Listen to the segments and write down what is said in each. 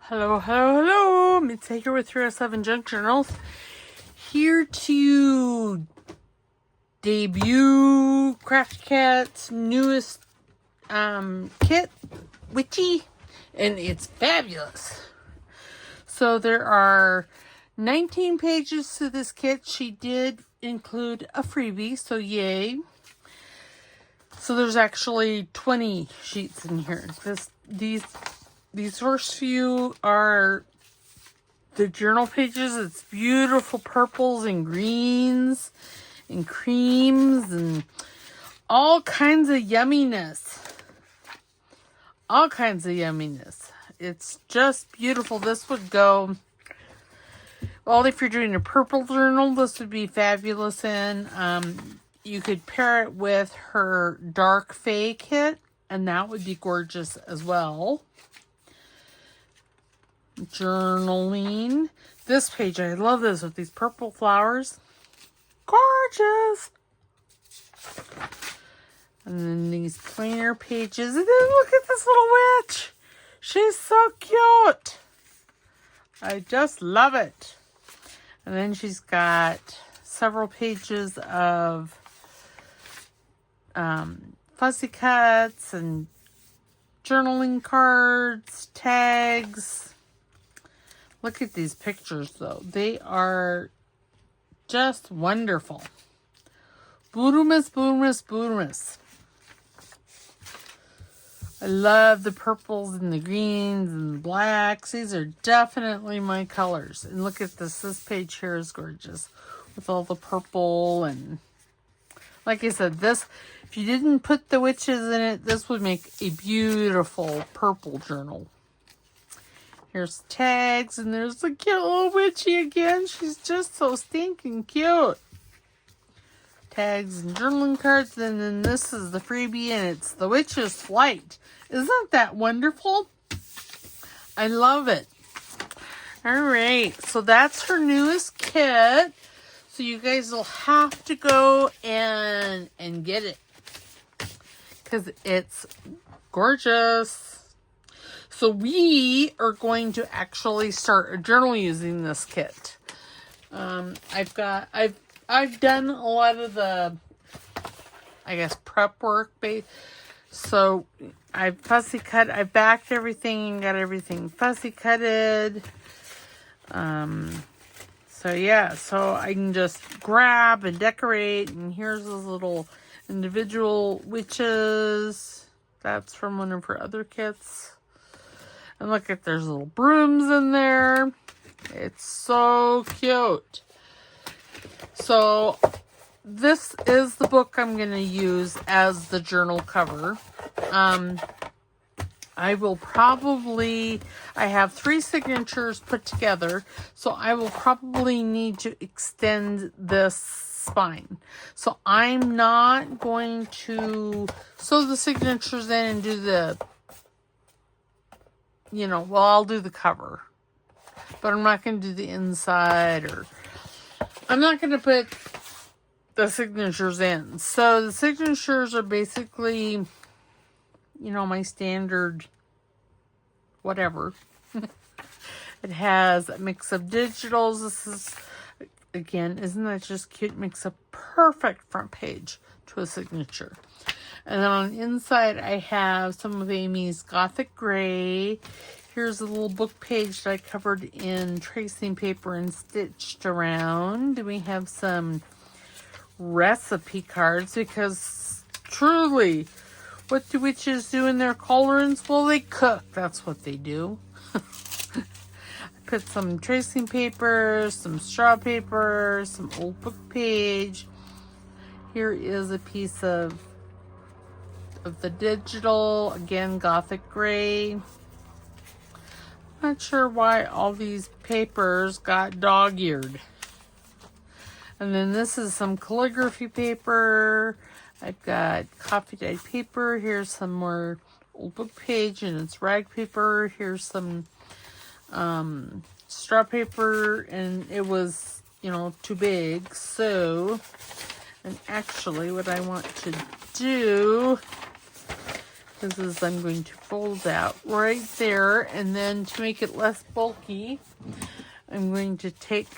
Hello, hello, hello. Mitzi here with 307 Junk Journals. Here to debut Crafty Cat's newest kit, Witchy, and it's fabulous. So there are 19 pages to this kit. She did include a freebie, so yay. So there's actually 20 sheets in here. These first few are the journal pages. It's beautiful purples and greens and creams and all kinds of yumminess. All kinds of yumminess. It's just beautiful. This would go, well, if you're doing a purple journal, this would be fabulous in. You could pair it with her dark fae kit, and that would be gorgeous as well. Journaling. This page, I love this with these purple flowers. Gorgeous. And then these planner pages. And then look at this little witch. She's so cute. I just love it. And then she's got several pages of fussy cuts and journaling cards, tags. Look at these pictures, though. They are just wonderful. Boorumus, boorumus, boorumus. I love the purples and the greens and the blacks. These are definitely my colors. And look at this. This page here is gorgeous with all the purple. And like I said, this, if you didn't put the witches in it, this would make a beautiful purple journal. Here's tags, and there's the cute little witchy again. She's just so stinking cute. Tags and journaling cards, and then this is the freebie, and it's the Witch's Flight. Isn't that wonderful? I love it. All right, so that's her newest kit. So you guys will have to go and get it because it's gorgeous. So we are going to actually start a journal using this kit. I've done a lot of the, I guess, prep work. So I've fussy cut. I backed everything and got everything fussy cutted. So yeah, so I can just grab and decorate. And here's those little individual witches. That's from one of her other kits. And look at, there's little brooms in there. It's so cute. So this is the book I'm going to use as the journal cover. I will probably, I have 3 signatures put together, so I will probably need to extend this spine. So I'm not going to sew the signatures in and do the, I'll do the cover, but I'm not going to do the inside, or I'm not going to put the signatures in. So the signatures are basically, my standard whatever. It has a mix of digitals. This is, again, isn't that just cute? Makes a perfect front page to a signature. And then on the inside, I have some of Amy's Gothic Gray. Here's a little book page that I covered in tracing paper and stitched around. We have some recipe cards because truly, what do witches do in their cauldrons? Well, they cook. That's what they do. I put some tracing paper, some straw paper, some old book page. Here is a piece of the digital, again, Gothic Gray. Not sure why all these papers got dog-eared. And then this is some calligraphy paper. I've got coffee dyed paper. Here's some more old book page, and it's rag paper. Here's some straw paper, and it was, too big. So, and actually what I want to do I'm going to fold out right there, and then to make it less bulky, I'm going to take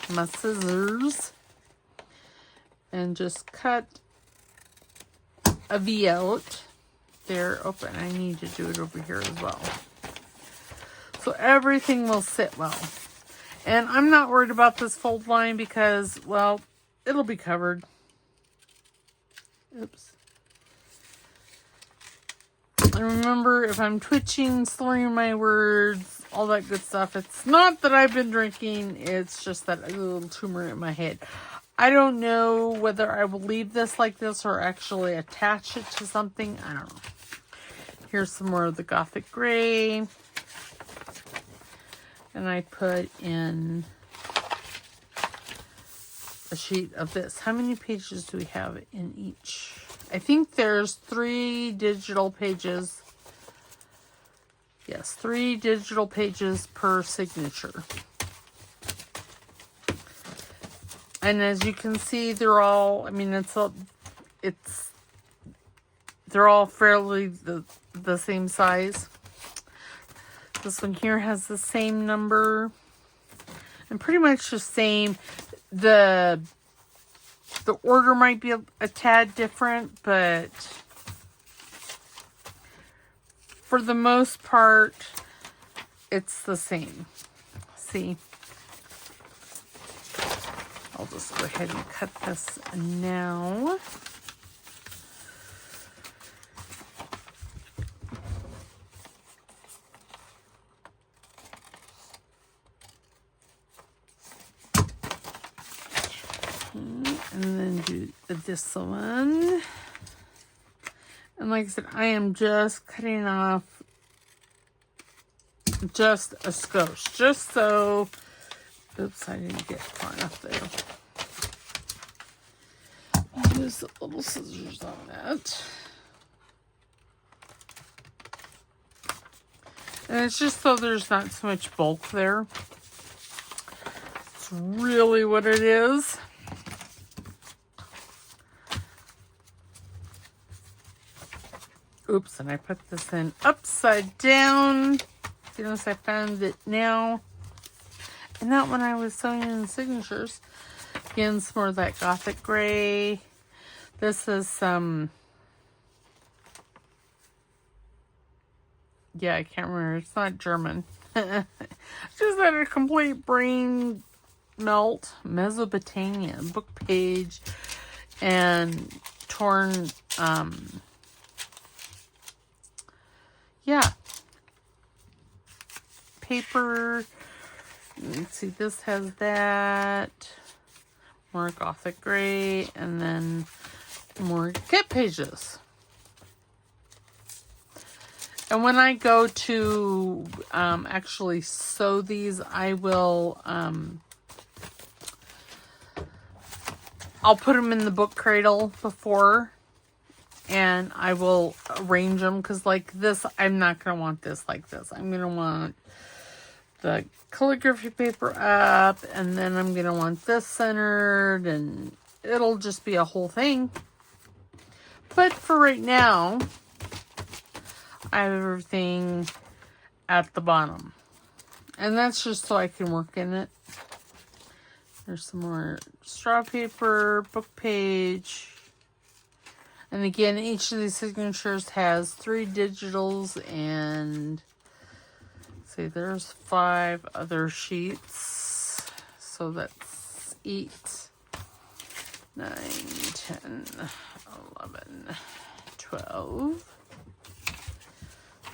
my scissors and just cut a V out there. Open. I need to do it over here as well, so everything will sit well. And I'm not worried about this fold line because, well, it'll be covered. Oops. And remember, if I'm twitching, slurring my words, all that good stuff, it's not that I've been drinking, it's just that little tumor in my head. I don't know whether I will leave this like this or actually attach it to something. I don't know. Here's some more of the Gothic Gray. And I put in a sheet of this. How many pages do we have in each? I think there's 3 digital pages. Yes, 3 digital pages per signature. And as you can see, they're all, I mean, they're all fairly the same size. This one here has the same number. And pretty much the same. The order might be a tad different, but for the most part, it's the same. See? I'll just go ahead and cut this now. And then do this one. And like I said, I am just cutting off just a skosh. Just so... Oops, I didn't get far enough there. Use the little scissors on that. And it's just so there's not so much bulk there. It's really what it is. Oops, and I put this in upside down. Goodness, I found it now. And that one I was sewing in the signatures. Again, some more of that Gothic Gray. This is some... yeah, I can't remember. It's not German. Just had a complete brain melt. Mesopotamia, book page, and torn... yeah. Paper. Let's see, this has that. More Gothic Gray. And then more kit pages. And when I go to actually sew these, I will... I'll put them in the book cradle before. And I will arrange them, because like this, I'm not going to want this like this. I'm going to want the calligraphy paper up, and then I'm going to want this centered, and it'll just be a whole thing. But for right now, I have everything at the bottom. And that's just so I can work in it. There's some more straw paper, book page. And again, each of these signatures has 3 digitals, and see, there's 5 other sheets. So that's 8, 9, 10, 11, 12,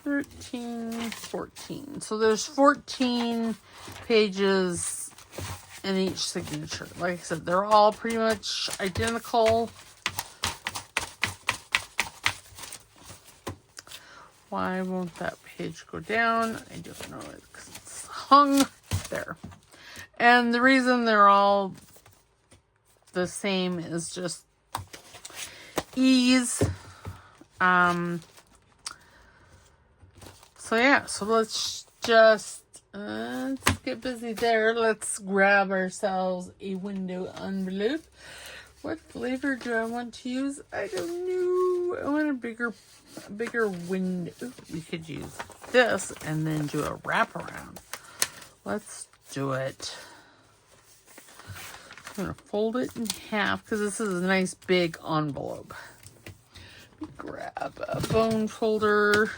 13, 14. So there's 14 pages in each signature. Like I said, they're all pretty much identical. Why won't that page go down? I don't know, because it's hung there. And the reason they're all the same is just ease. So yeah, so let's just let's get busy there. Let's grab ourselves a window envelope. What flavor do I want to use? I don't know. I want a bigger window. We could use this and then do a wraparound. Let's do it. I'm going to fold it in half because this is a nice big envelope. Grab a bone folder.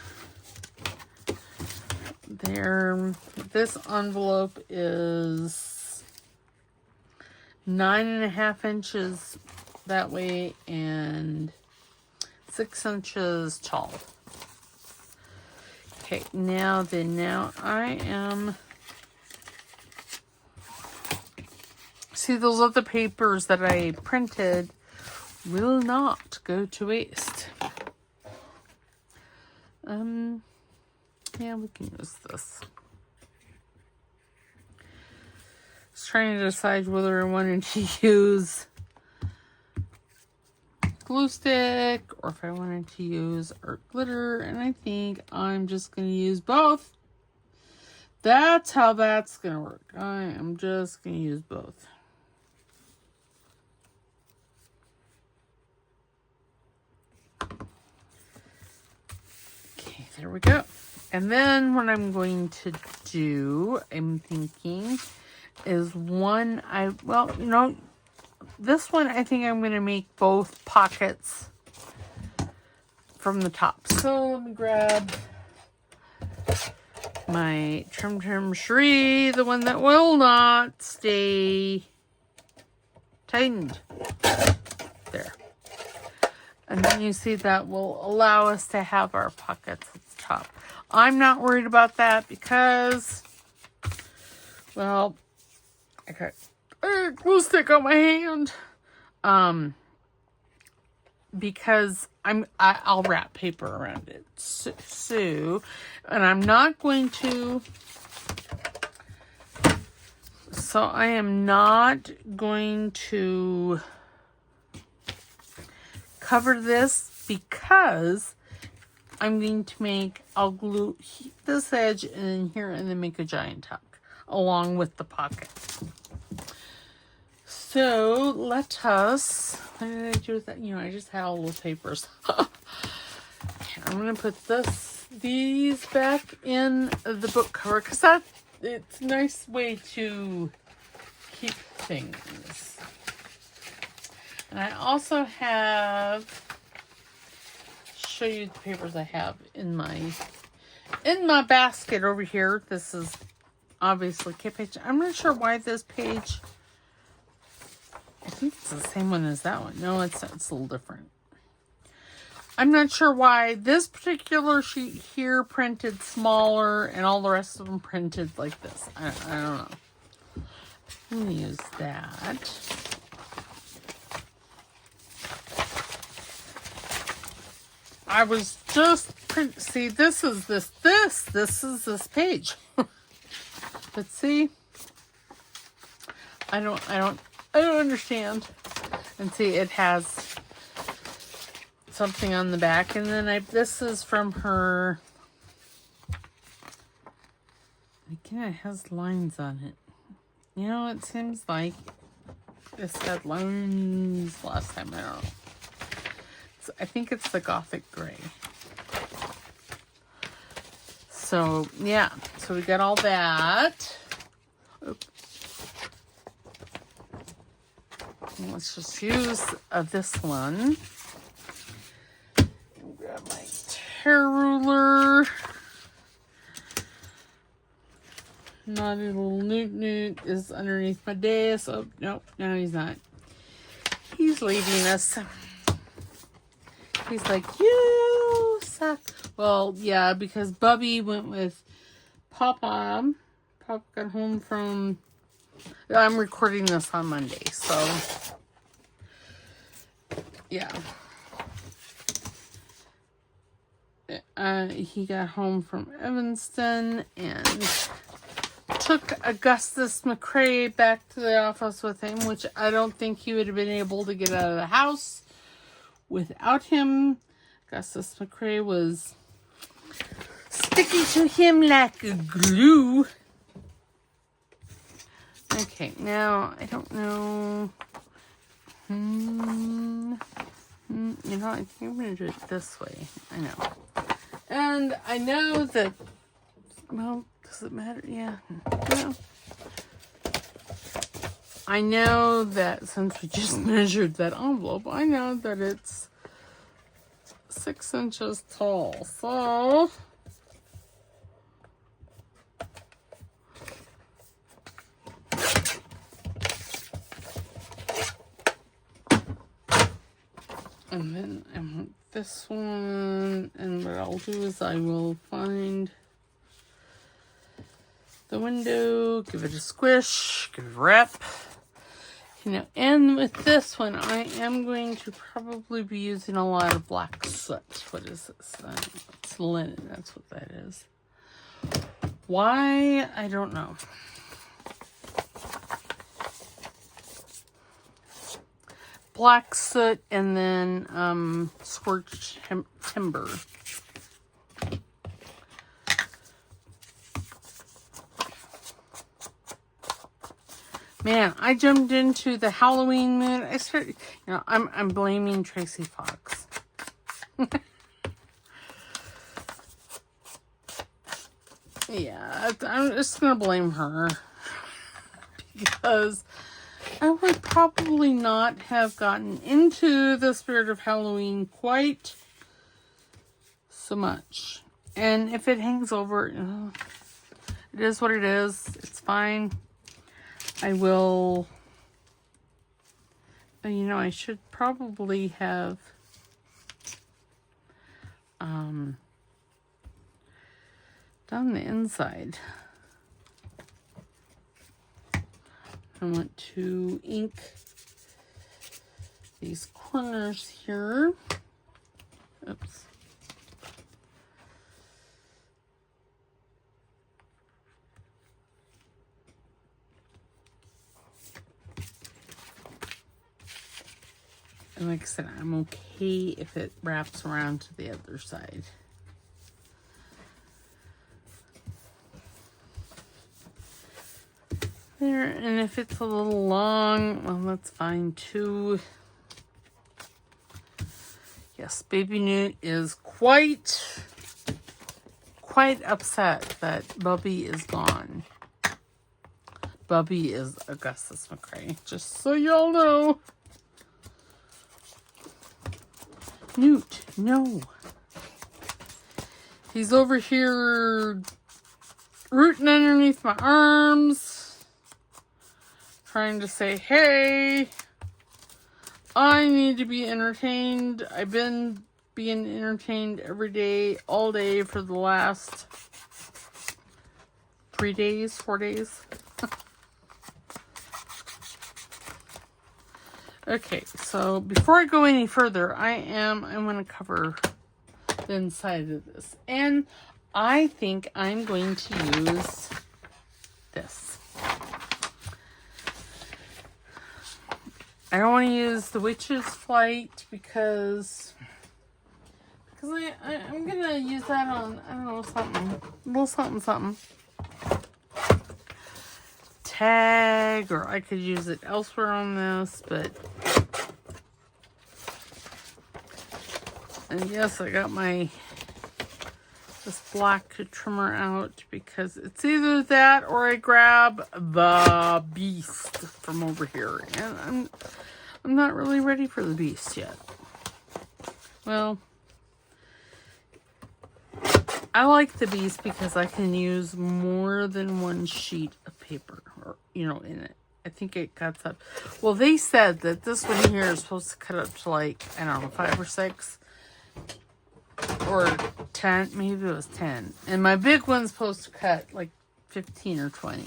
There. This envelope is 9.5 inches that way and 6 inches tall. Okay, now I am... See, those other papers that I printed will not go to waste. Yeah, we can use this. I was trying to decide whether I wanted to use glue stick or if I wanted to use art glitter, and I think I'm just going to use both. That's how that's going to work. I am just going to use both. Okay, there we go. And then what I'm going to do, I'm thinking, is this one I think I'm going to make both pockets from the top. So let me grab my Trim Cherie, the one that will not stay tightened. There. And then you see that will allow us to have our pockets at the top. I'm not worried about that because, well, I got a glue stick on my hand. Because I'll wrap paper around it. So, and I'm not going to, so I am not going to cover this because I'm going to I'll glue this edge in here and then make a giant tuck along with the pocket. So let us, what did I do with that? I just had all those papers. I'm going to put these back in the book cover because it's a nice way to keep things. And I also show you the papers I have in my basket over here. This is obviously kit page. I'm not sure why this page, I think it's the same one as that one. No, it's a little different. I'm not sure why this particular sheet here printed smaller and all the rest of them printed like this. I don't know. I'm going to use that. I was just see, this is this page. But see, I don't understand. And see, it has something on the back, and then this is from her. Again, it has lines on it. It seems like this had lines last time. I don't know. I think it's the Gothic gray. So, yeah. So we got all that. Oops. Let's just use this one. Grab my tear ruler. Naughty little Newt is underneath my desk. Oh, nope. No, he's not. He's leaving us. He's like, you suck. Well, yeah, because Bubby went with Papa. Papa got home from... I'm recording this on Monday, so... Yeah. He got home from Evanston and took Augustus McCrae back to the office with him, which I don't think he would have been able to get out of the house without him. Augustus McCrae was sticking to him like glue. Okay, now I don't know. You know, I think I'm going to do it this way. I know. And I know that, well, does it matter? Yeah. No. I know that since we just measured that envelope, I know that it's 6 inches tall. So, and then I want this one, and what I'll do is I will find the window, give it a squish, give it a wrap. You know, and with this one, I am going to probably be using a lot of black soot. What is this? It's linen, that's what that is. Why? I don't know. Black soot and then scorched timber. Man, I jumped into the Halloween mood. I started, you know, I'm blaming Tracie Fox. Yeah, I'm just gonna blame her because I would probably not have gotten into the spirit of Halloween quite so much. And if it hangs over, you know, it is what it is. It's fine. I will, you know, I should probably have done the inside. I want to ink these corners here. Oops. And like I said, I'm okay if it wraps around to the other side. There, and if it's a little long, well, that's fine too. Yes, Baby Newt is quite upset that Bubby is gone. Bubby is Augustus McCrae, just so y'all know. Newt, no. He's over here rooting underneath my arms, trying to say, hey, I need to be entertained. I've been being entertained every day, all day for the last 4 days. Okay, so before I go any further, I'm going to cover the inside of this. And I think I'm going to use this. I don't want to use the Witch's Flight because I'm going to use that on, I don't know, something. A little something. Tag, or I could use it elsewhere on this, but and yes, I got this black trimmer out because it's either that or I grab the beast from over here, and I'm not really ready for the beast yet. Well, I like the beast because I can use more than one sheet of paper, or, you know, in it. I think it cuts up. Well, they said that this one here is supposed to cut up to like, I don't know, 5 or 6 or 10. Maybe it was 10. And my big one's supposed to cut like 15 or 20.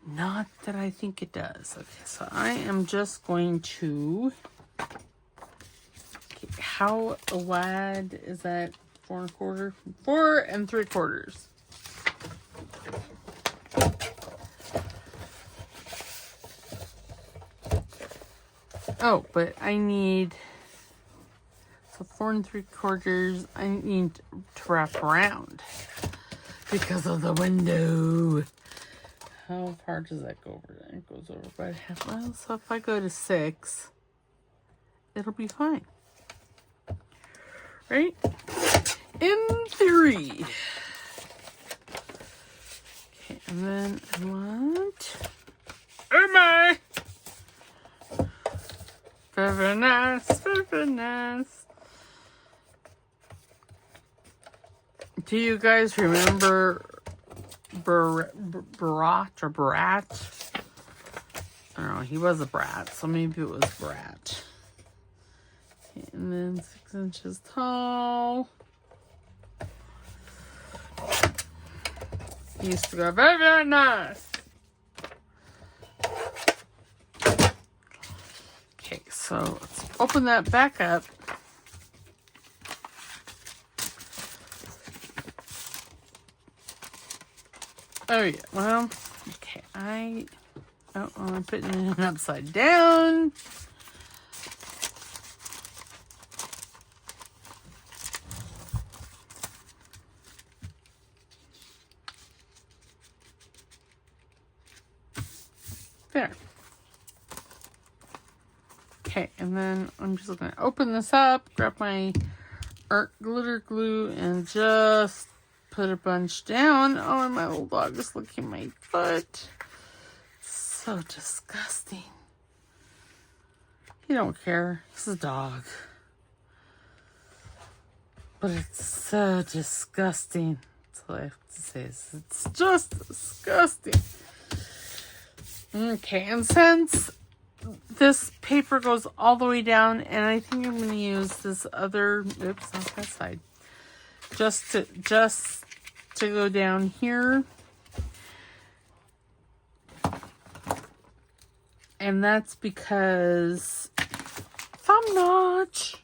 Not that I think it does. Okay, so I am just going to, okay, how wide is that? 4 1/4, 4 3/4. Oh, but I need, so 4 3/4, I need to wrap around because of the window. How far does that go over? It goes over by half mile. So if I go to 6, it'll be fine. Right? In theory. Okay, and then I want... Oh my! Very nice, very nice. Do you guys remember Brat or Brat? I don't know, he was a brat, so maybe it was Brat. Okay, and then 6 inches tall. He used to go very, very nice. Okay, so let's open that back up. Oh yeah, well, okay, I'm putting it upside down. There. Okay, and then I'm just going to open this up, grab my art glitter glue, and just put a bunch down. Oh, and my little dog is licking my foot. So disgusting. He don't care. He's a dog. But it's so disgusting. That's all I have to say. It's just disgusting. Okay, and since this paper goes all the way down, and I think I'm going to use this other, oops, not that side, just to go down here. And that's because thumb notch.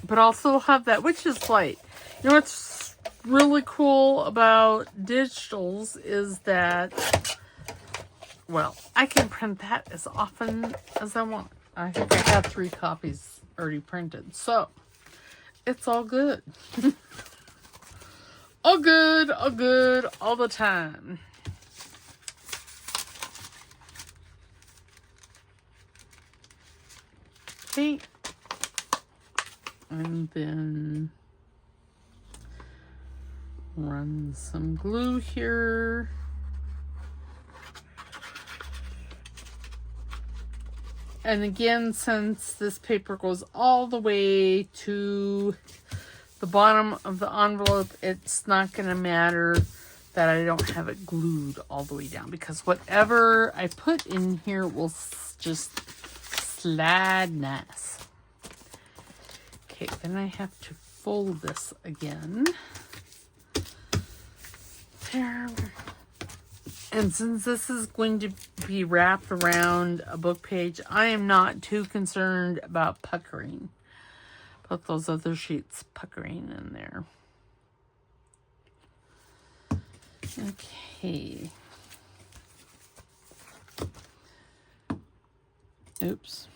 But also have that witch's light. You know what's really cool about digitals is that, well, I can print that as often as I want. I think I have 3 copies already printed. So, it's all good. All good, all the time. Okay. And then run some glue here. And again, since this paper goes all the way to the bottom of the envelope, it's not going to matter that I don't have it glued all the way down, because whatever I put in here will just slide nice. Okay, then I have to fold this again. There. And since this is going to be wrapped around a book page, I am not too concerned about puckering. Put those other sheets puckering in there. Okay. Oops.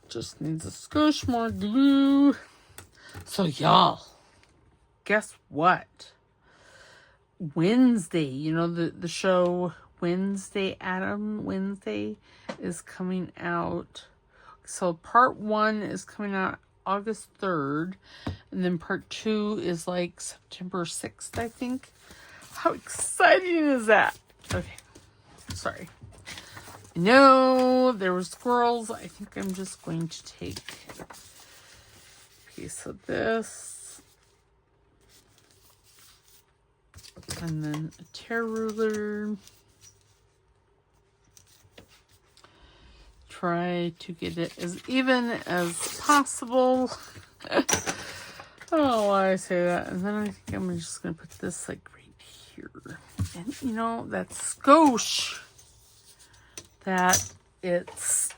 Just needs a skosh more glue. So y'all, guess what? Wednesday, you know the show Wednesday, Adam Wednesday is coming out. So part 1 is coming out August 3rd. And then part 2 is like September 6th, I think. How exciting is that? Okay, sorry. No, there were squirrels. I think I'm just going to take a piece of this. And then a tear ruler. Try to get it as even as possible. I don't know why I say that. And then I think I'm just going to put this like right here. And you know, that skosh, that it's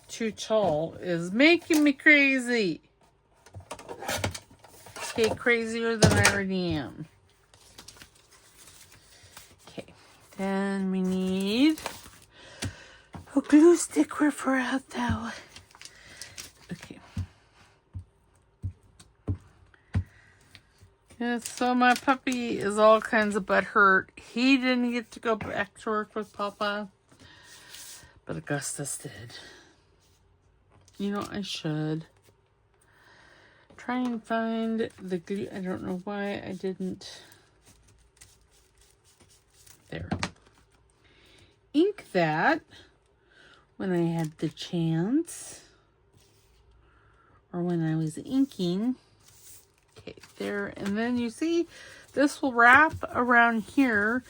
too tall, is making me crazy. Okay, crazier than I already am. Okay, then we need a glue stick for out though. Okay. Yeah, so my puppy is all kinds of butthurt. He didn't get to go back to work with Papa, but Augustus did. You know, I should try and find the glue. I don't know why I didn't. There. Ink that when I had the chance, or when I was inking. Okay, there. And then you see this will wrap around here,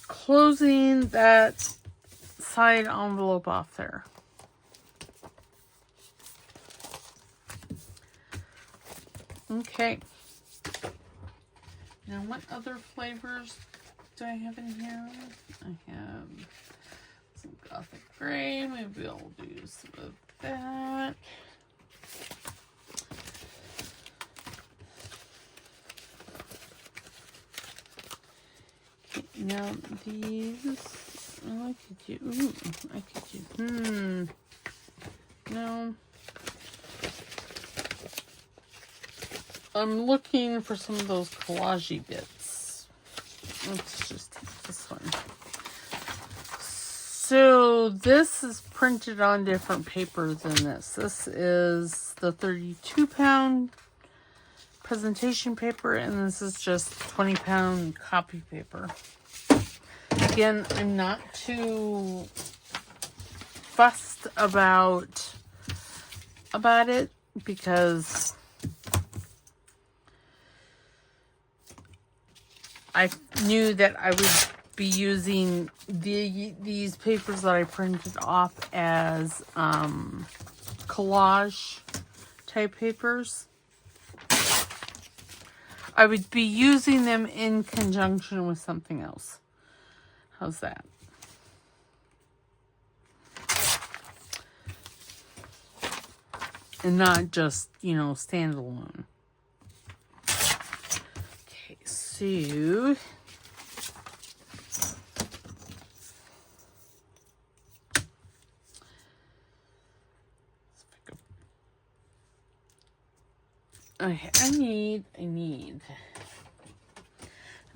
closing that side envelope off there. Okay. Now, what other flavors do I have in here? I have some Gothic Gray. Maybe I'll do some of that. Okay, now these, I could do, ooh, I could do, no. I'm looking for some of those collage bits. Let's just take this one. So this is printed on different paper than this. This is the 32-pound presentation paper, and this is just 20-pound copy paper. Again, I'm not too fussed about it because I knew that I would be using these papers that I printed off as collage type papers. I would be using them in conjunction with something else. How's that? And not just, you know, standalone. Okay, so okay, I need.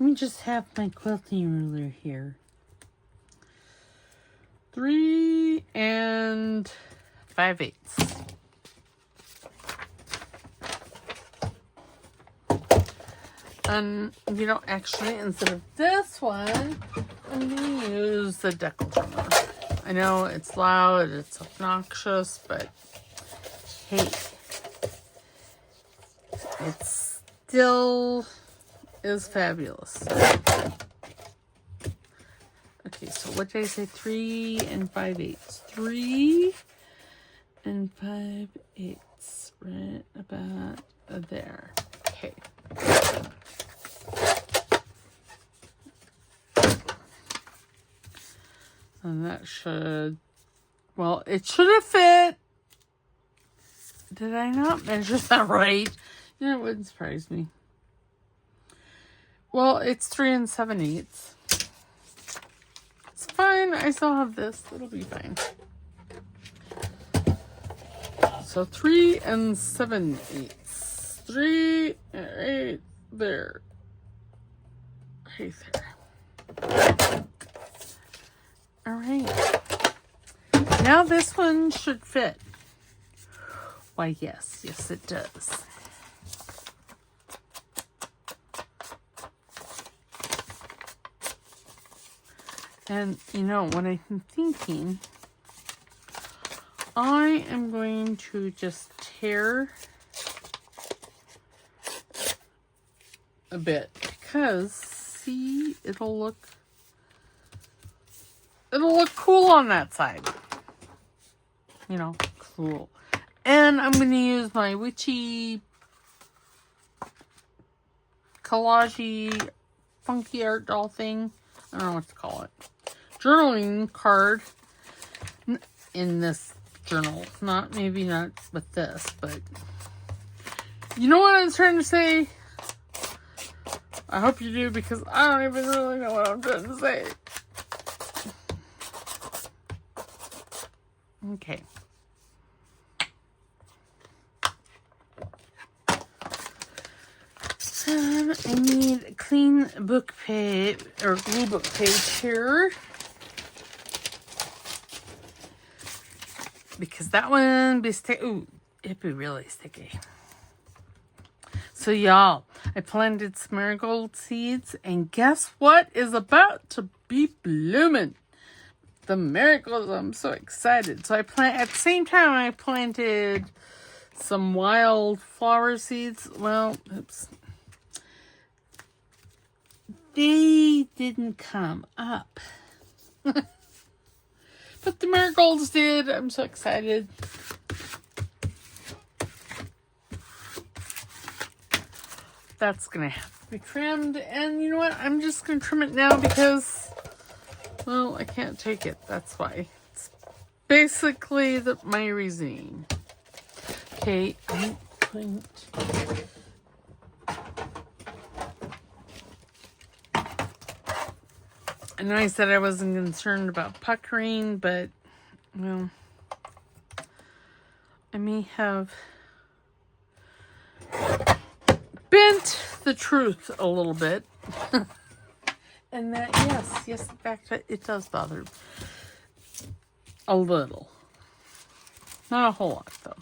Let me just have my quilting ruler here. 3 5/8. And, you know, actually, instead of this one, I'm going to use the decal trimmer. I know it's loud, it's obnoxious, but hey, it still is fabulous. Okay, so what did I say? 3 5/8. 3 5/8. Right about there. Okay. And that should, well, it should have fit. Did I not measure that right? You know, it wouldn't surprise me. Well, it's 3 7/8. It's fine. I still have this. It'll be fine. So 3 7/8. 3 8 there. Right there. All right. Now this one should fit. Why, yes. Yes, it does. And, you know, what I'm thinking, I am going to just tear a bit because, see, it'll look cool on that side. You know, cool. And I'm going to use my Witchy collage funky art doll thing. I don't know what to call it. Journaling card in this journal. Maybe not with this, but you know what I was trying to say? I hope you do, because I don't even really know what I'm trying to say. Okay. I need a clean book page, or glue book page here. Because that one be sticky. Ooh, it'd be really sticky. So y'all, I planted some marigold seeds, and guess what is about to be blooming? The marigolds. I'm so excited. So at the same time I planted some wildflower seeds. Well, oops. They didn't come up. But the marigolds did. I'm so excited. That's going to have to be trimmed. And you know what? I'm just going to trim it now because, well, I can't take it. That's why. It's basically my reasoning. Okay, I'm going to... I know I said I wasn't concerned about puckering, but, well, I may have bent the truth a little bit. And that, yes, in fact, it does bother a little. Not a whole lot, though.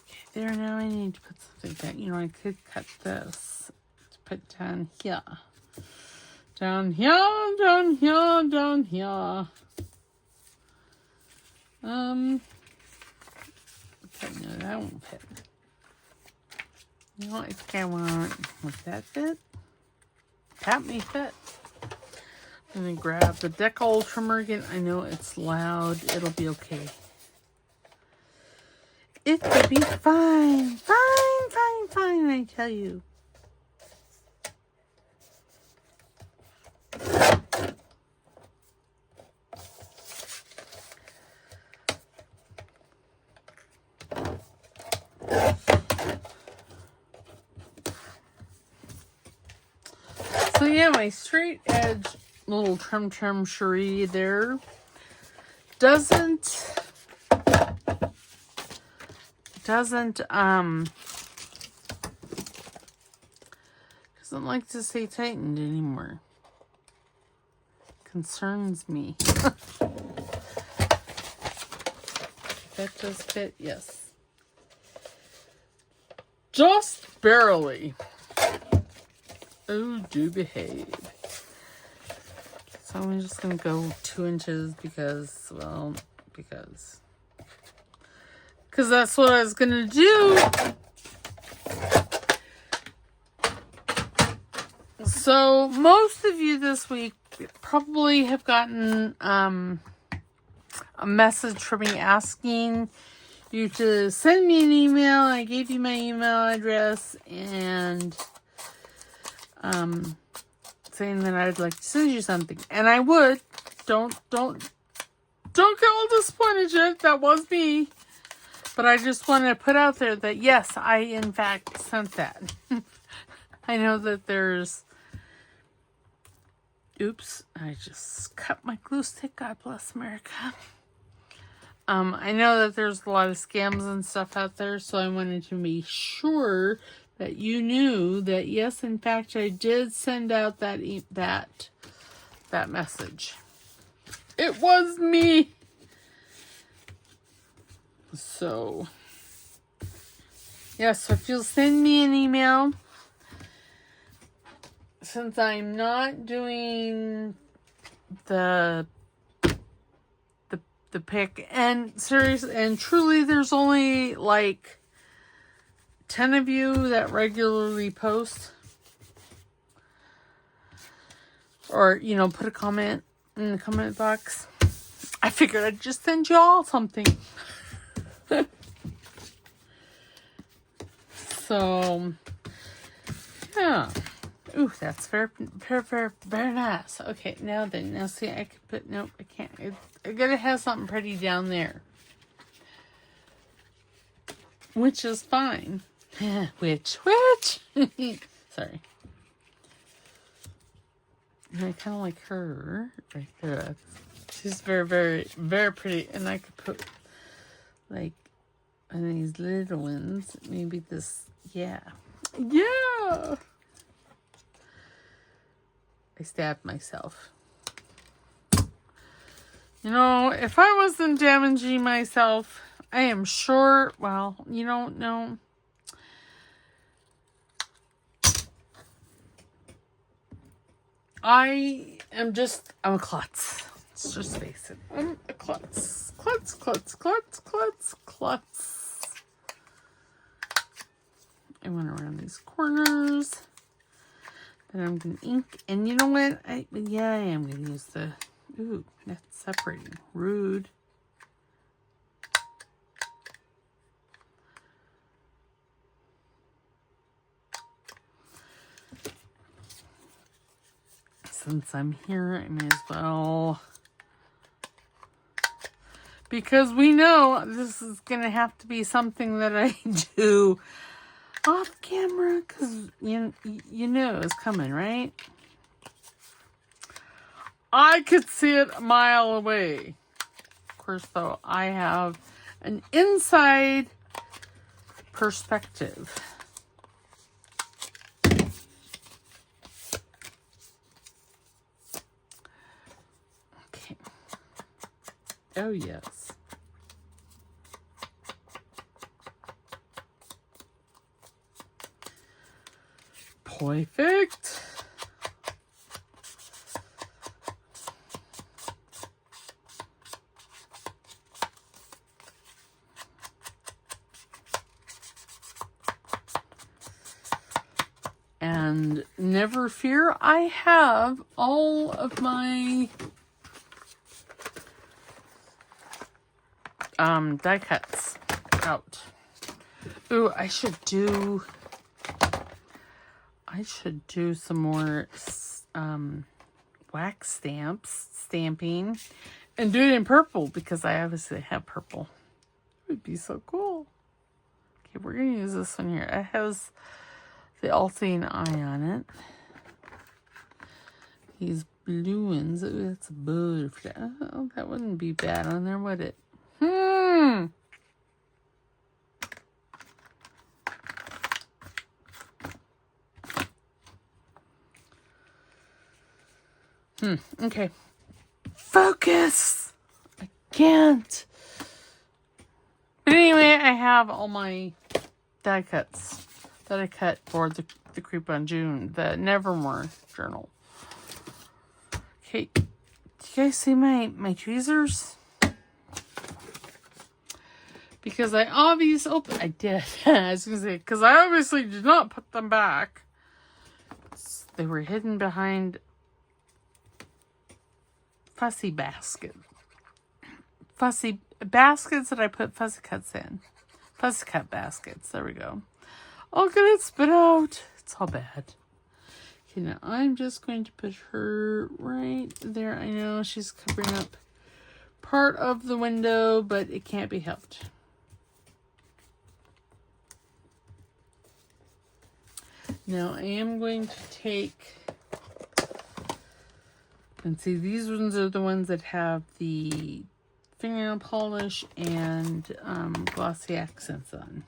Okay, there, now I need to put something back. You know, I could cut this to put down here. Down here, down here, down here. Okay, no, that won't fit. You know, I think I want, would that fit? That may fit. I'm gonna grab the decal trimmer again. I know it's loud. It'll be okay. It will be fine. Fine, fine, fine, I tell you. So yeah, my straight edge little trim cherie there doesn't like to stay tightened anymore. Concerns me. That does fit, yes. Just barely. Oh, do behave. So I'm just going to go 2 inches because that's what I was going to do. So most of you this week probably have gotten a message from me asking you to send me an email. I gave you my email address and saying that I'd like to send you something, and I would. Don't get all disappointed yet. That was me, but I just want to put out there that yes, I in fact sent that. I know that there's. Oops! I just cut my glue stick. God bless America. I know that there's a lot of scams and stuff out there, so I wanted to be sure that you knew that yes, in fact, I did send out that message. It was me. So, yeah, so if you'll send me an email, since I'm not doing the pick, and seriously and truly, there's only like 10 of you that regularly post or, you know, put a comment in the comment box. I figured I'd just send you all something. So, yeah. Ooh, that's very, very, very, very nice. Okay, now see, I could put, nope, I can't. I gotta have something pretty down there. Which is fine. Which? Sorry. And I kind of like her right there. She's very, very, very pretty. And I could put like one of these little ones. Maybe this, yeah. Yeah. I stabbed myself. You know, if I wasn't damaging myself, I am sure, well, you don't know. I'm a klutz. Let's just face it. I'm a klutz. Klutz, klutz, klutz, klutz, klutz. I went around these corners. Then I'm going to ink. And you know what? I am going to use the... Ooh, that's separating. Rude. Since I'm here, I may as well... Because we know this is going to have to be something that I do off camera. Because you know it's coming, right? I could see it a mile away. Of course, though, I have an inside perspective. Okay. Oh, yes. Perfect. And never fear, I have all of my die cuts out. Ooh, I should do some more wax stamping, and do it in purple because I obviously have purple. It would be so cool. Okay, we're gonna use this one here. It has the Althane eye on it. These blue ones. Ooh, that's a butterfly. Oh, that wouldn't be bad on there, would it? Okay. Focus! I can't. But anyway, I have all my die cuts that I cut for the Creep on June, the Nevermore journal. Okay. Do you guys see my tweezers? Because I did. I was going to say, because I obviously did not put them back. They were hidden behind fussy baskets that I put fussy cuts in. Fussy cut baskets. There we go. Oh, good, it spit out. It's all bad. Okay, now I'm just going to put her right there. I know she's covering up part of the window, but it can't be helped. Now I am going to take, and see, these ones are the ones that have the fingernail polish and glossy accents on.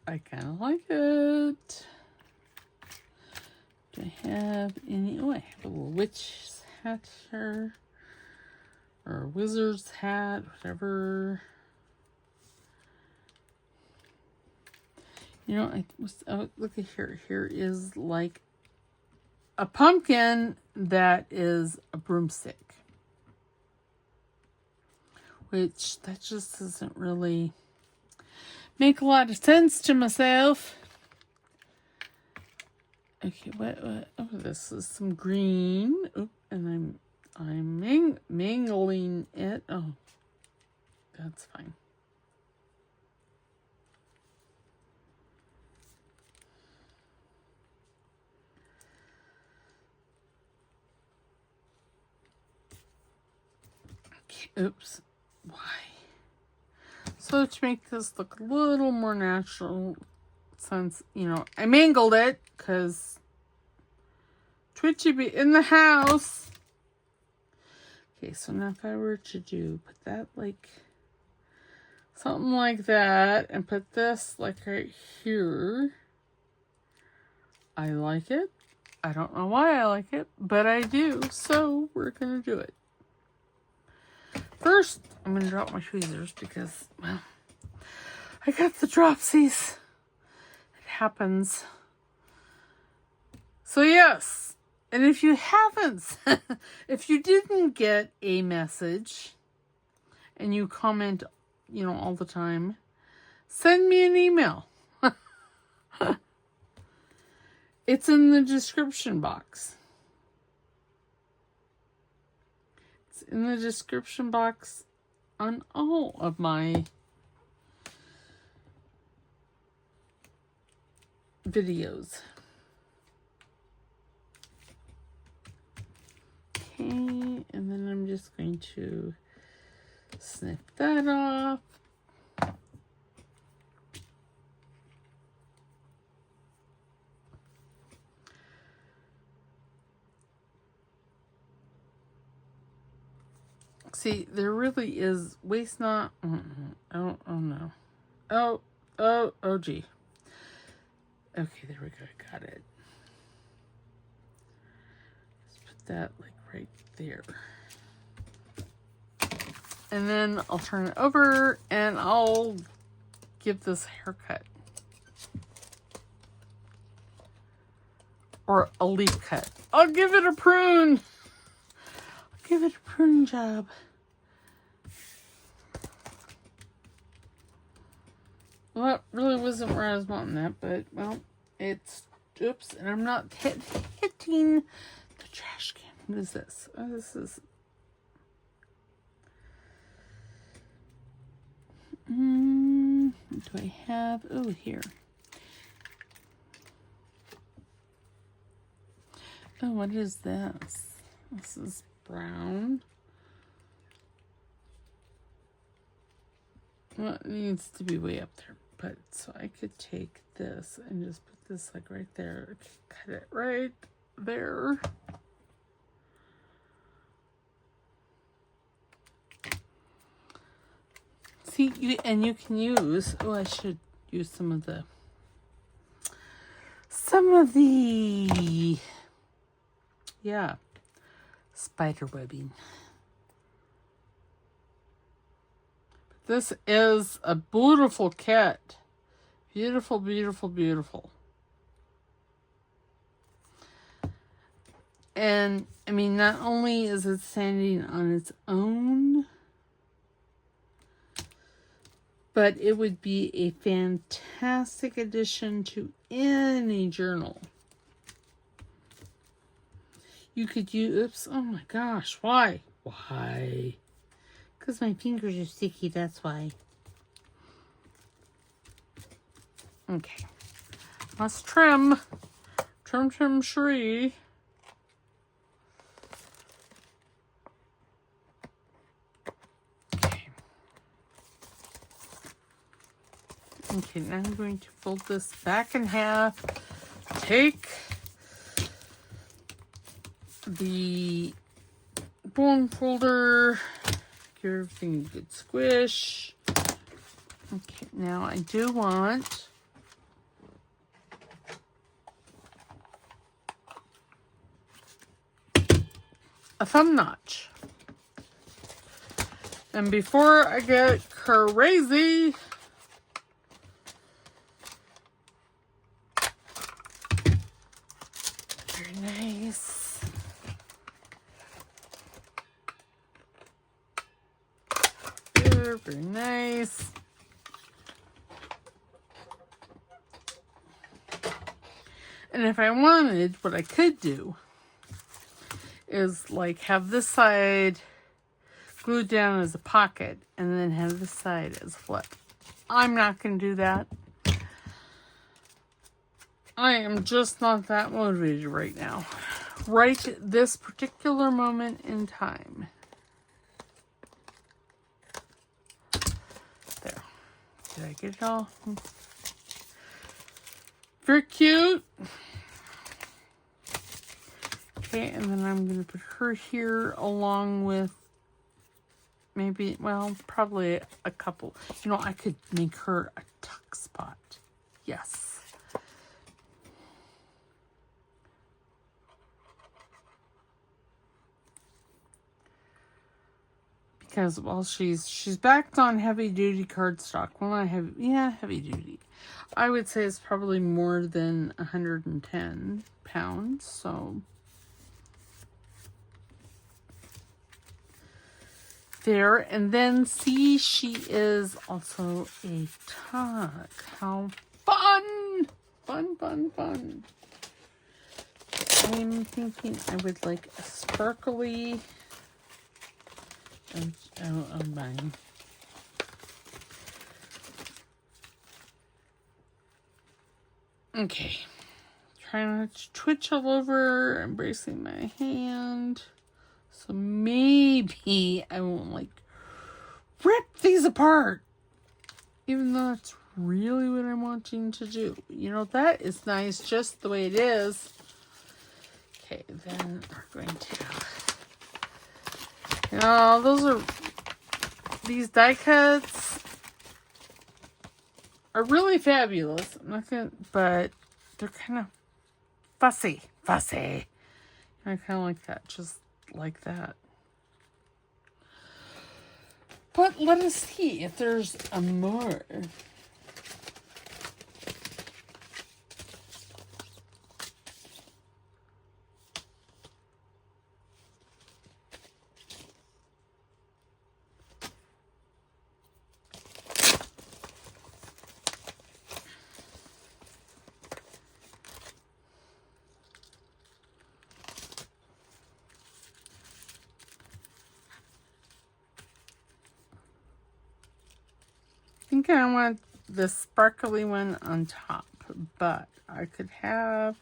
I kind of like it. Do I have any? Oh, I have a little witch's hat here. Or a wizard's hat, whatever. You know, look at here. Here is like a pumpkin that is a broomstick. Which, that just doesn't really make a lot of sense to myself. Okay, what? Oh, this is some green. Oh, and I'm mingling it. Oh, that's fine. Okay, oops. Why? So to make this look a little more natural, since, you know, I mangled it because Twitchy be in the house. Okay, so now if I were to put that like, something like that, and put this like right here. I like it. I don't know why I like it, but I do. So we're going to do it. First, I'm going to drop my tweezers because, well, I got the dropsies. It happens. So yes, and if you haven't, if you didn't get a message and you comment, you know, all the time, send me an email. It's in the description box. It's in the description box on all of my videos. Okay, and then I'm just going to snip that off. See, there really is waste not. Oh no. Oh gee. Okay, there we go. Got it. Just put that like right there. And then I'll turn it over and I'll give this a haircut. Or a leaf cut. I'll give it a prune. I'll give it a prune job. Well, that really wasn't where I was wanting that, but, well, it's, oops, and I'm not hitting the trash can. What is this? Oh, this is, what do I have? Oh, here. Oh, what is this? This is brown. Well, it needs to be way up there. But, so I could take this and just put this like right there. Cut it right there. See, you can use, oh, I should use some of the, yeah, spider webbing. This is a beautiful kit. Beautiful, beautiful, beautiful. And, I mean, not only is it standing on its own, but it would be a fantastic addition to any journal. You could use, oops, oh my gosh, why? Why? Because my fingers are sticky, that's why. Okay. Let's trim. Trim, shree. Okay. Okay, now I'm going to fold this back in half. Take the bone folder. Give everything a good squish. Okay, now I do want a thumb notch. And before I get crazy, very nice. Very nice. And if I wanted, what I could do is like have this side glued down as a pocket and then have this side as a flip. I'm not going to do that. I am just not that motivated right now. Right at this particular moment in time. There. Did I get it all? Very cute. Okay, and then I'm going to put her here along with maybe, well, probably a couple. You know, I could make her a tuck spot. Yes. Because, well, she's backed on heavy duty cardstock. Well, not heavy, yeah, heavy duty. I would say it's probably more than 110 pounds, so there. And then see, she is also a tuck. How fun! Fun, fun, fun. I'm thinking I would like a sparkly. Oh, mine. Okay. Trying not to twitch all over, embracing my hand. So maybe I won't like rip these apart. Even though that's really what I'm wanting to do. You know, that is nice just the way it is. Okay, then we're going to... You know, these die cuts are really fabulous. I'm not gonna, but they're kind of fussy. I kind of like that, just like that. But let us see if there's a more. I think I want the sparkly one on top, but I could have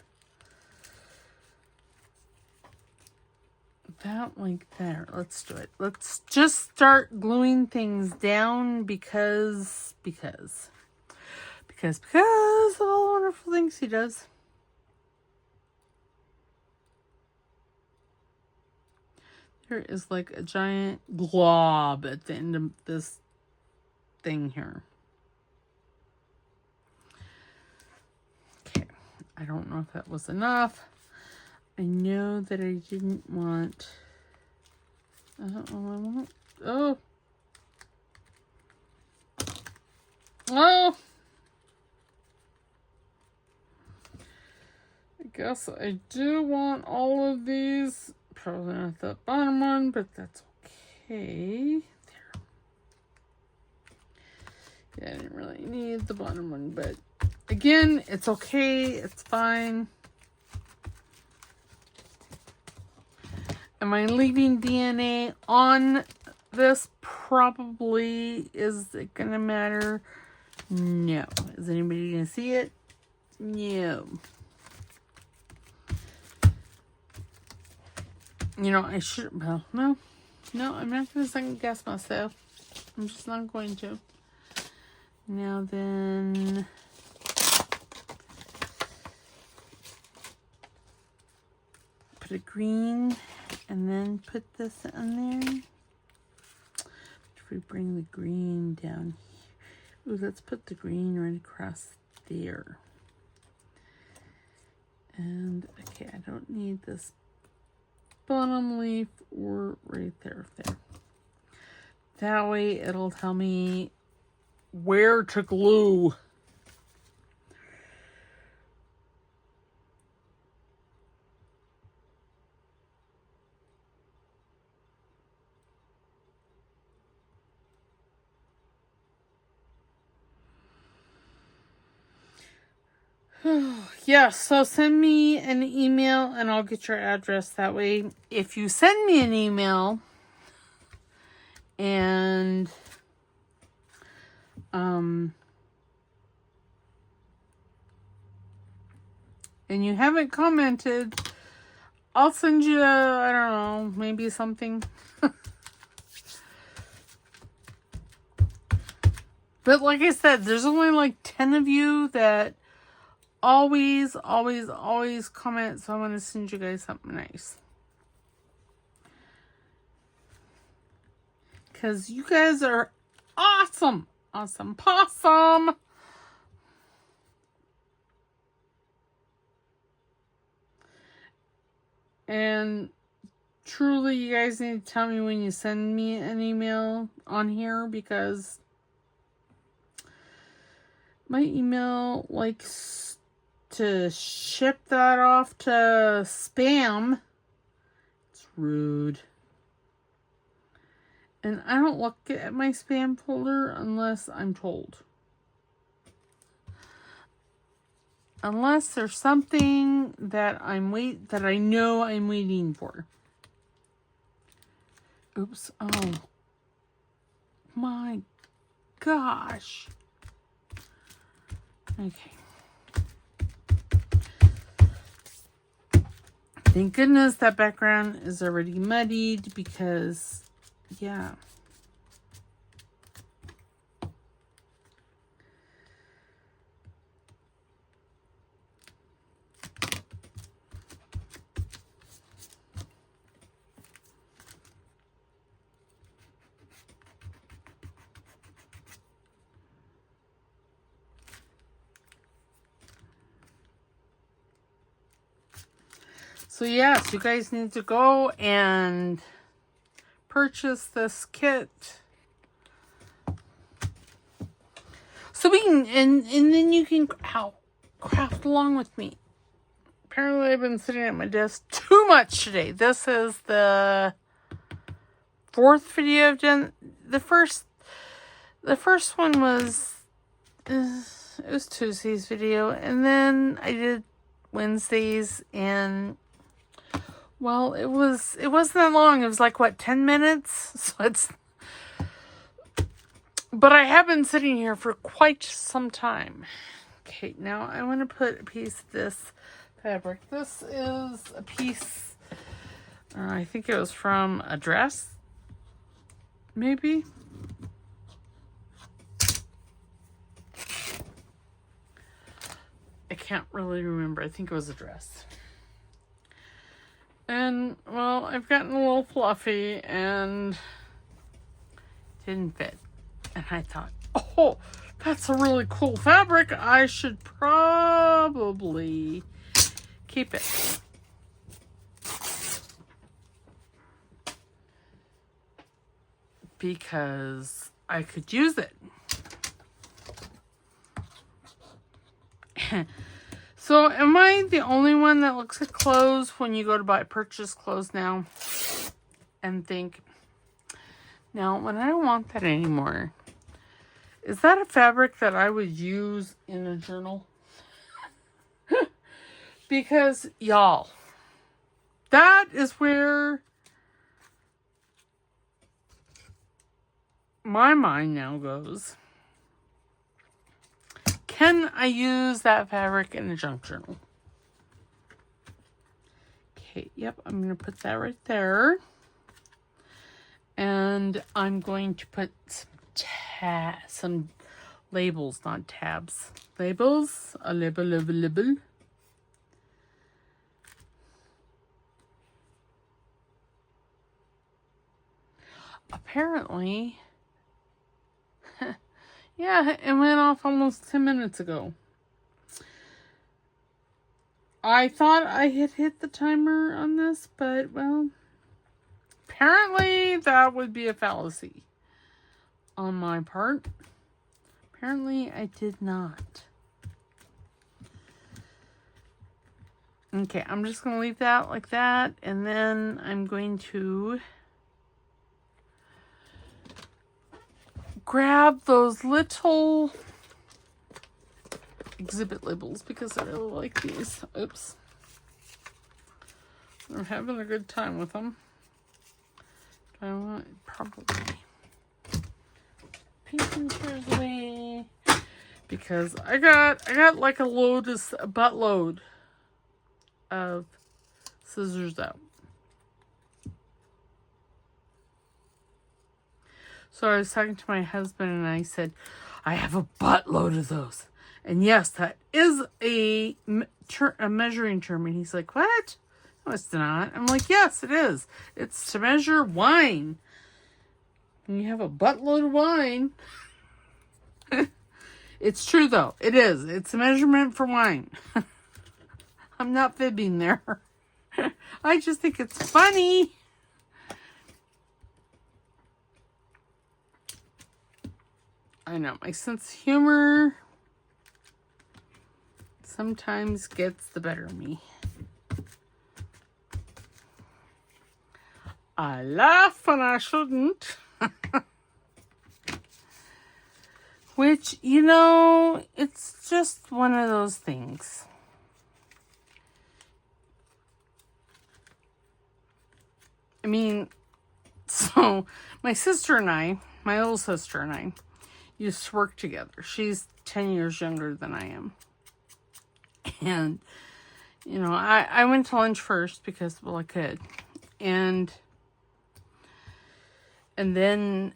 that like there. Let's do it. Let's just start gluing things down because of all the wonderful things he does. There is like a giant glob at the end of this thing here. Okay, I don't know if that was enough. I know that I didn't want... I don't know what I want. Oh! Oh! I guess I do want all of these. Probably not the bottom one, but that's okay. There. Yeah, I didn't really need the bottom one, but again, it's okay. It's fine. Am I leaving DNA on this? Probably. Is it going to matter? No. Is anybody going to see it? No. You know, I should, well, no, I'm not going to second guess myself. I'm just not going to. Now then, put a green and then put this in there. If we bring the green down here. Ooh, let's put the green right across there. And, okay, I don't need this bottom leaf or right there. That way it'll tell me where to glue. Yeah, so send me an email and I'll get your address that way. If you send me an email and you haven't commented, I'll send you I don't know, maybe something. But like I said, there's only like 10 of you that always, always, always comment. So I'm going to send you guys something nice. Because you guys are awesome. Awesome possum. And truly, you guys need to tell me when you send me an email on here, because my email likes to ship that off to spam. It's rude. And I don't look at my spam folder unless I'm told. Unless there's something that I know I'm waiting for. Oops. Oh. My gosh. Okay. Thank goodness that background is already muddied, because, yeah. So yes, you guys need to go and purchase this kit. So we can, and then you can craft along with me. Apparently I've been sitting at my desk too much today. This is the 4th video I've done. The first one was, it was Tuesday's video, and then I did Wednesdays, and well, it wasn't that long. It was like, what, 10 minutes? So but I have been sitting here for quite some time. Okay, now I want to put a piece of this fabric. This is a piece, I think it was from a dress, maybe. I can't really remember. I think it was a dress. And, well, I've gotten a little fluffy and didn't fit. And I thought, oh, that's a really cool fabric. I should probably keep it. Because I could use it. So, am I the only one that looks at clothes when you go to purchase clothes now and think, now, when I don't want that anymore, is that a fabric that I would use in a journal? Because, y'all, that is where my mind now goes. Can I use that fabric in a junk journal? Okay, yep, I'm going to put that right there. And I'm going to put some labels, not tabs. Labels. A label. Apparently, yeah, it went off almost 10 minutes ago. I thought I had hit the timer on this, but, well, apparently that would be a fallacy on my part. Apparently I did not. Okay, I'm just going to leave that like that, and then I'm going to grab those little exhibit labels because I really like these. Oops. I'm having a good time with them. I want probably pieces away because I got like a buttload of scissors out. So I was talking to my husband and I said, I have a buttload of those. And yes, that is a measuring term. And he's like, what? No, it's not. I'm like, yes, it is. It's to measure wine. And you have a buttload of wine. It's true, though. It is. It's a measurement for wine. I'm not fibbing there. I just think it's funny. I know. My sense of humor sometimes gets the better of me. I laugh when I shouldn't. Which, you know, it's just one of those things. I mean, so my sister and I, my little sister and I, used to work together. She's 10 years younger than I am. And, you know, I went to lunch first because, well, I could. And then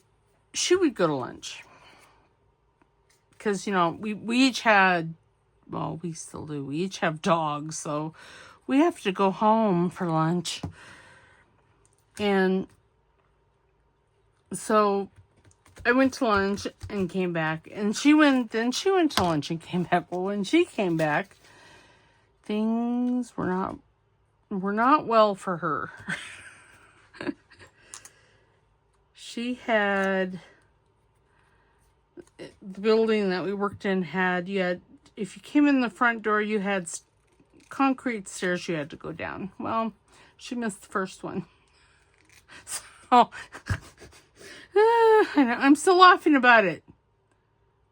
she would go to lunch. Because, you know, we each had, well, we still do. We each have dogs, so we have to go home for lunch. And so I went to lunch and came back. And she went to lunch and came back. Well, when she came back, things were not well for her. She had, the building that we worked in had, if you came in the front door, you had concrete stairs you had to go down. Well, she missed the first one. So, I know, I'm still laughing about it.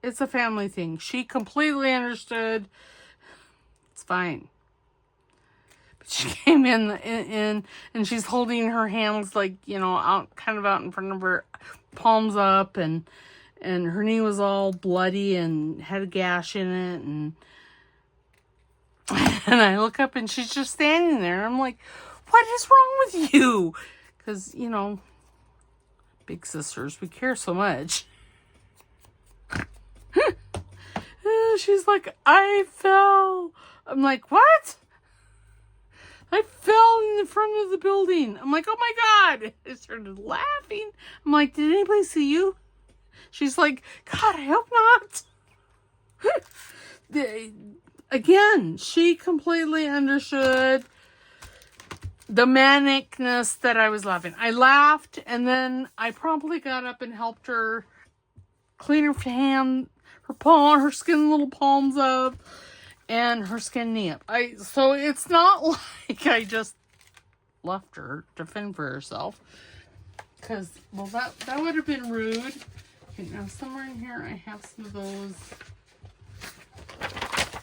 It's a family thing. She completely understood. It's fine. But she came in and she's holding her hands like, you know, out in front of her, palms up, and her knee was all bloody and had a gash in it, and I look up and she's just standing there, and I'm like, what is wrong with you? Because, you know, big sisters, we care so much. She's like, I fell. I'm like, what? I fell in the front of the building. I'm like, oh my God. I started laughing. I'm like, did anybody see you? She's like, God, I hope not. Again, she completely understood the manicness that I was laughing. I laughed, and then I promptly got up and helped her clean her hand, her skin little palms up, and her skin knee up. So it's not like I just left her to fend for herself. Because, well, that would have been rude. Okay, now somewhere in here I have some of those.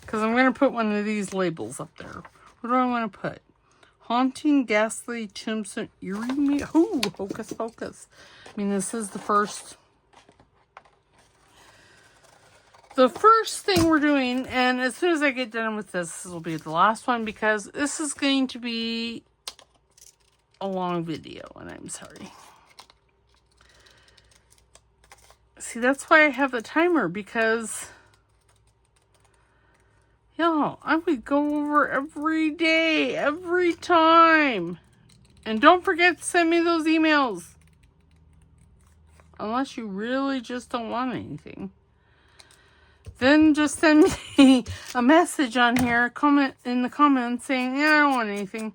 Because I'm going to put one of these labels up there. What do I want to put? Haunting, ghastly, tombstone, eerie me. Ooh, hocus pocus. I mean, this is the first thing we're doing. And as soon as I get done with this will be the last one, because this is going to be a long video, and I'm sorry. See, that's why I have the timer, because, I would go over every day, every time. And don't forget to send me those emails. Unless you really just don't want anything. Then just send me a message on here, comment in the comments saying, yeah, I don't want anything.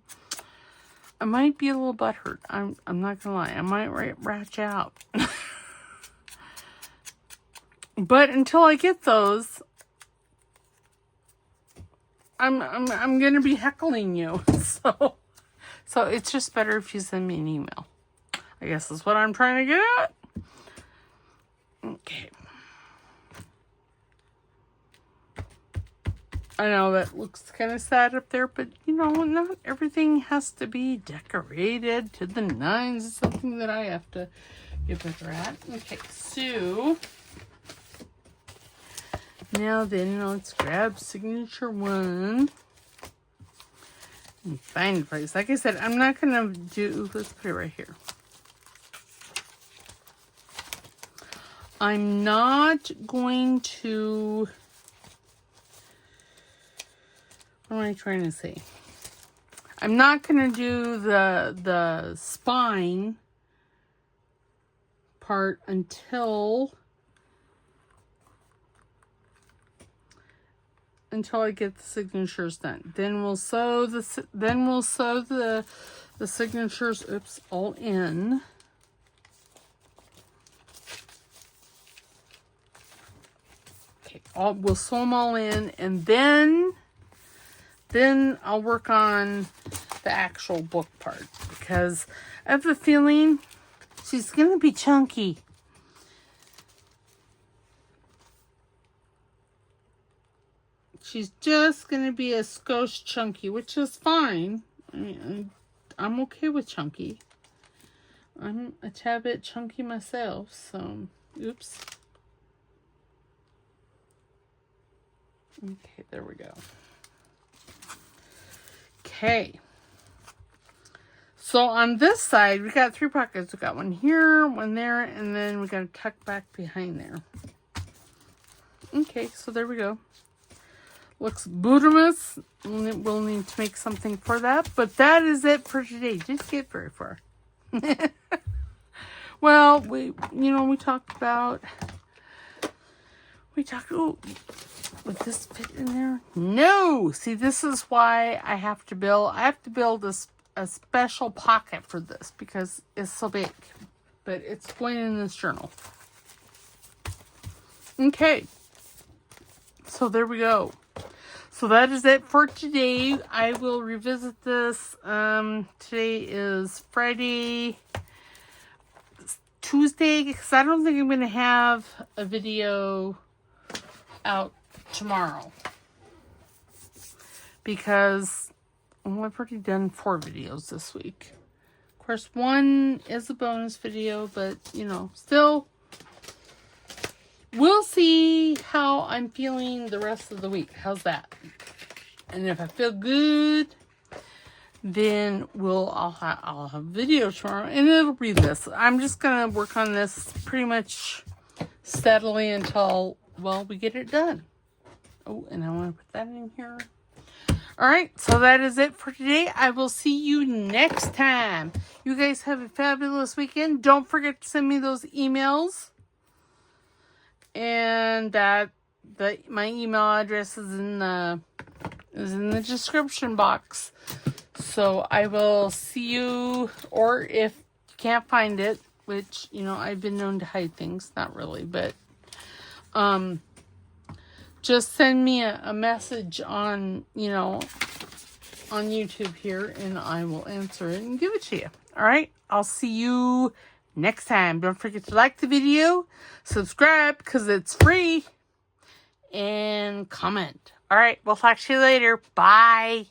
I might be a little butthurt. I'm not gonna lie. I might ratch out. But until I get those, I'm gonna be heckling you. So it's just better if you send me an email. I guess that's what I'm trying to get at. Okay. I know that looks kind of sad up there, but not everything has to be decorated to the nines. It's something that I have to get better at. Okay, so now then, let's grab signature one and find a place. Like I said, I'm not gonna let's put it right here. I'm not going to What am I trying to say? I'm not going to do the spine part until I get the signatures done. Then we'll sew the signatures, all in. Okay, we'll sew them all in, and then I'll work on the actual book part, because I have a feeling she's going to be chunky. She's just going to be a skosh chunky, which is fine. I mean, I'm okay with chunky. I'm a tad bit chunky myself, so, oops. Okay, there we go. Okay. So on this side, we got 3 pockets. We got one here, one there, and then we got to tuck back behind there. Okay, so there we go. Looks bootimus. We'll need to make something for that, but that is it for today. Didn't get very far. Well, we talked about. Oh, would this fit in there? No. See, this is why I have to build. I have to build a special pocket for this because it's so big. But it's going in this journal. Okay. So there we go. So that is it for today. I will revisit this. Today is Friday, Tuesday, because I don't think I'm going to have a video out tomorrow. Because I've already done 4 videos this week. Of course, one is a bonus video, but, still, we'll see how I'm feeling the rest of the week. How's that? And if I feel good, then I'll have a video tomorrow, and it'll be this. I'm just gonna work on this pretty much steadily until we get it done. Oh, and I want to put that in here. All right, so that is it for today. I will see you next time. You guys have a fabulous weekend. Don't forget to send me those emails. And my email address is in the description box. So I will see you, or if you can't find it, which, I've been known to hide things, not really, but just send me a message on, on YouTube here, and I will answer it and give it to you. All right, I'll see you next time. Don't forget to like the video, subscribe because it's free, and comment. All right, we'll talk to you later. Bye.